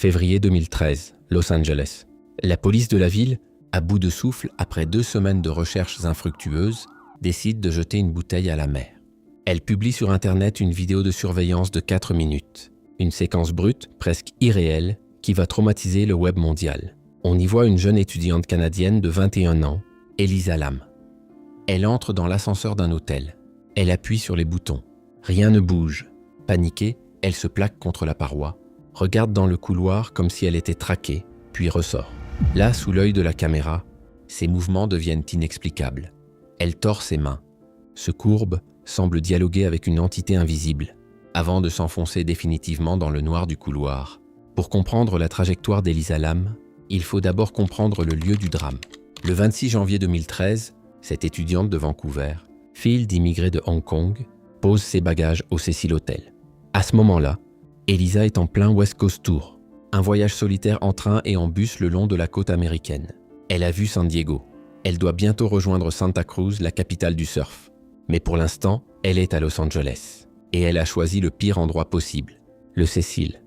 Février 2013, Los Angeles. La police de la ville, à bout de souffle après 2 semaines de recherches infructueuses, décide de jeter une bouteille à la mer. Elle publie sur Internet une vidéo de surveillance de 4 minutes. Une séquence brute, presque irréelle, qui va traumatiser le web mondial. On y voit une jeune étudiante canadienne de 21 ans, Elisa Lam. Elle entre dans l'ascenseur d'un hôtel. Elle appuie sur les boutons. Rien ne bouge. Paniquée, elle se plaque contre la paroi, regarde dans le couloir comme si elle était traquée, puis ressort. Là, sous l'œil de la caméra, ses mouvements deviennent inexplicables. Elle tord ses mains, se courbe, semble dialoguer avec une entité invisible, avant de s'enfoncer définitivement dans le noir du couloir. Pour comprendre la trajectoire d'Elisa Lam, il faut d'abord comprendre le lieu du drame. Le 26 janvier 2013, cette étudiante de Vancouver, fille d'immigrés de Hong Kong, pose ses bagages au Cecil Hotel. À ce moment-là, Elisa est en plein West Coast Tour, un voyage solitaire en train et en bus le long de la côte américaine. Elle a vu San Diego. Elle doit bientôt rejoindre Santa Cruz, la capitale du surf. Mais pour l'instant, elle est à Los Angeles. Et elle a choisi le pire endroit possible, le Cecil.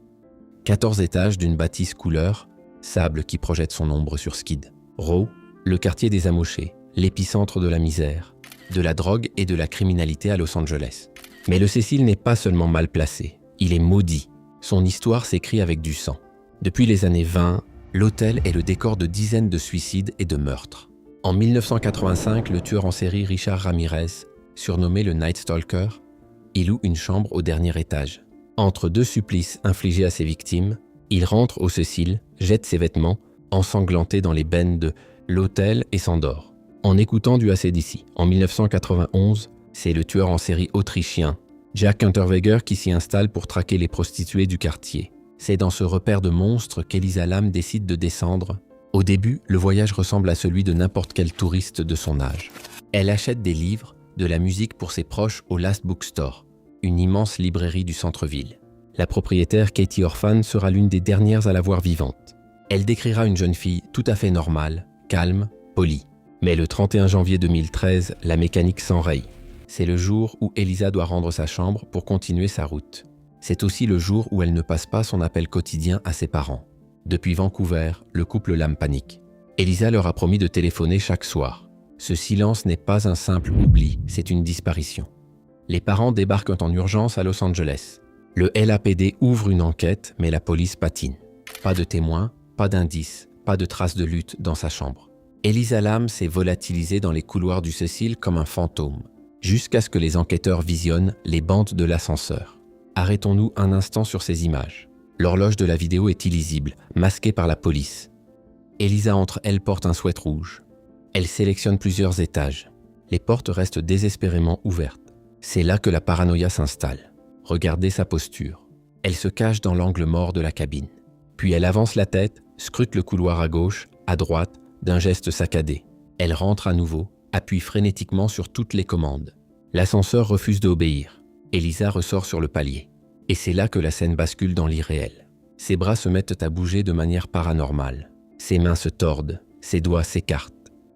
14 étages d'une bâtisse couleur, sable qui projette son ombre sur Skid. Row, le quartier des amochés, l'épicentre de la misère, de la drogue et de la criminalité à Los Angeles. Mais le Cecil n'est pas seulement mal placé, il est maudit. Son histoire s'écrit avec du sang. Depuis les années 20, l'hôtel est le décor de dizaines de suicides et de meurtres. En 1985, le tueur en série Richard Ramirez, surnommé le Night Stalker, il loue une chambre au dernier étage. Entre 2 supplices infligés à ses victimes, il rentre au Cecil, jette ses vêtements, ensanglanté dans les bennes de l'hôtel et s'endort. En écoutant du AC/DC, en 1991, c'est le tueur en série autrichien, Jack Unterweger, qui s'y installe pour traquer les prostituées du quartier. C'est dans ce repère de monstres qu'Elisa Lam décide de descendre. Au début, le voyage ressemble à celui de n'importe quel touriste de son âge. Elle achète des livres, de la musique pour ses proches au Last Bookstore, une immense librairie du centre-ville. La propriétaire Katie Orphan sera l'une des dernières à la voir vivante. Elle décrira une jeune fille tout à fait normale, calme, polie. Mais le 31 janvier 2013, la mécanique s'enraye. C'est le jour où Elisa doit rendre sa chambre pour continuer sa route. C'est aussi le jour où elle ne passe pas son appel quotidien à ses parents. Depuis Vancouver, le couple Lam panique. Elisa leur a promis de téléphoner chaque soir. Ce silence n'est pas un simple oubli, c'est une disparition. Les parents débarquent en urgence à Los Angeles. Le LAPD ouvre une enquête, mais la police patine. Pas de témoins, pas d'indices, pas de traces de lutte dans sa chambre. Elisa Lam s'est volatilisée dans les couloirs du Cecil comme un fantôme, jusqu'à ce que les enquêteurs visionnent les bandes de l'ascenseur. Arrêtons-nous un instant sur ces images. L'horloge de la vidéo est illisible, masquée par la police. Elisa entre elles porte un sweat rouge. Elle sélectionne plusieurs étages. Les portes restent désespérément ouvertes. C'est là que la paranoïa s'installe. Regardez sa posture. Elle se cache dans l'angle mort de la cabine. Puis elle avance la tête, scrute le couloir à gauche, à droite, d'un geste saccadé. Elle rentre à nouveau, appuie frénétiquement sur toutes les commandes. L'ascenseur refuse d'obéir. Elisa ressort sur le palier. Et c'est là que la scène bascule dans l'irréel. Ses bras se mettent à bouger de manière paranormale. Ses mains se tordent, ses doigts s'écartent.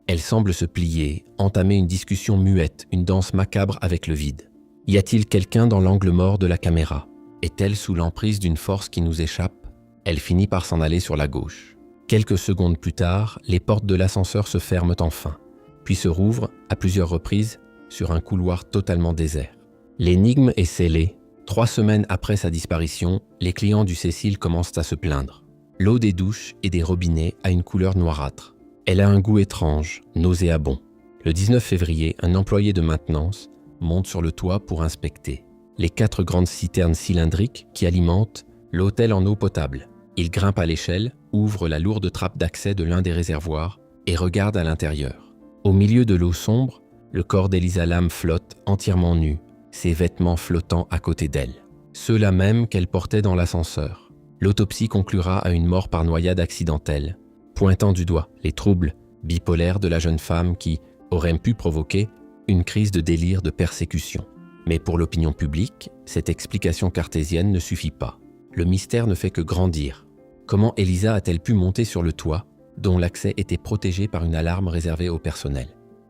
Elle semble se plier, entamer une discussion muette, une danse macabre avec le vide. Y a-t-il quelqu'un dans l'angle mort de la caméra? Est-elle sous l'emprise d'une force qui nous échappe? Elle finit par s'en aller sur la gauche. Quelques secondes plus tard, les portes de l'ascenseur se ferment enfin, puis se rouvrent à plusieurs reprises sur un couloir totalement désert. L'énigme est scellée. 3 semaines après sa disparition, les clients du Cecil commencent à se plaindre. L'eau des douches et des robinets a une couleur noirâtre. Elle a un goût étrange, nauséabond. Le 19 février, un employé de maintenance monte sur le toit pour inspecter les 4 grandes citernes cylindriques qui alimentent l'hôtel en eau potable. Il grimpe à l'échelle, ouvre la lourde trappe d'accès de l'un des réservoirs et regarde à l'intérieur. Au milieu de l'eau sombre, le corps d'Elisa Lam flotte entièrement nu, ses vêtements flottant à côté d'elle. Ceux-là même qu'elle portait dans l'ascenseur. L'autopsie conclura à une mort par noyade accidentelle, pointant du doigt les troubles bipolaires de la jeune femme qui auraient pu provoquer une crise de délire de persécution. Mais pour l'opinion publique, cette explication cartésienne ne suffit pas. Le mystère ne fait que grandir. Comment Elisa a-t-elle pu monter sur le toit, dont l'accès était protégé par une alarme réservée au personnel?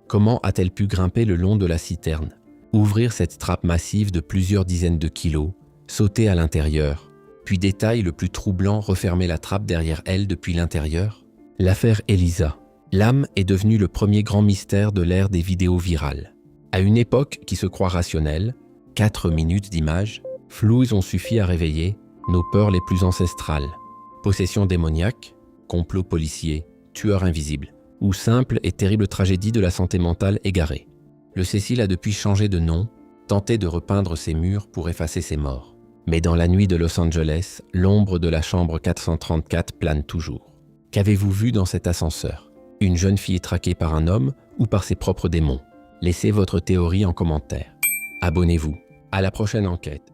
Comment a-t-elle pu grimper le long de la citerne, ouvrir cette trappe massive de plusieurs dizaines de kilos, sauter à l'intérieur, puis détail le plus troublant, refermer la trappe derrière elle depuis l'intérieur. L'affaire Elisa. L'âme est devenue le premier grand mystère de l'ère des vidéos virales. À une époque qui se croit rationnelle, 4 minutes d'images, floues ont suffi à réveiller nos peurs les plus ancestrales. Possession démoniaque, complot policier, tueur invisible, ou simple et terrible tragédie de la santé mentale égarée. Le Cécile a depuis changé de nom, tenté de repeindre ses murs pour effacer ses morts. Mais dans la nuit de Los Angeles, l'ombre de la chambre 434 plane toujours. Qu'avez-vous vu dans cet ascenseur? Une jeune fille traquée par un homme ou par ses propres démons? Laissez votre théorie en commentaire. Abonnez-vous. À la prochaine enquête.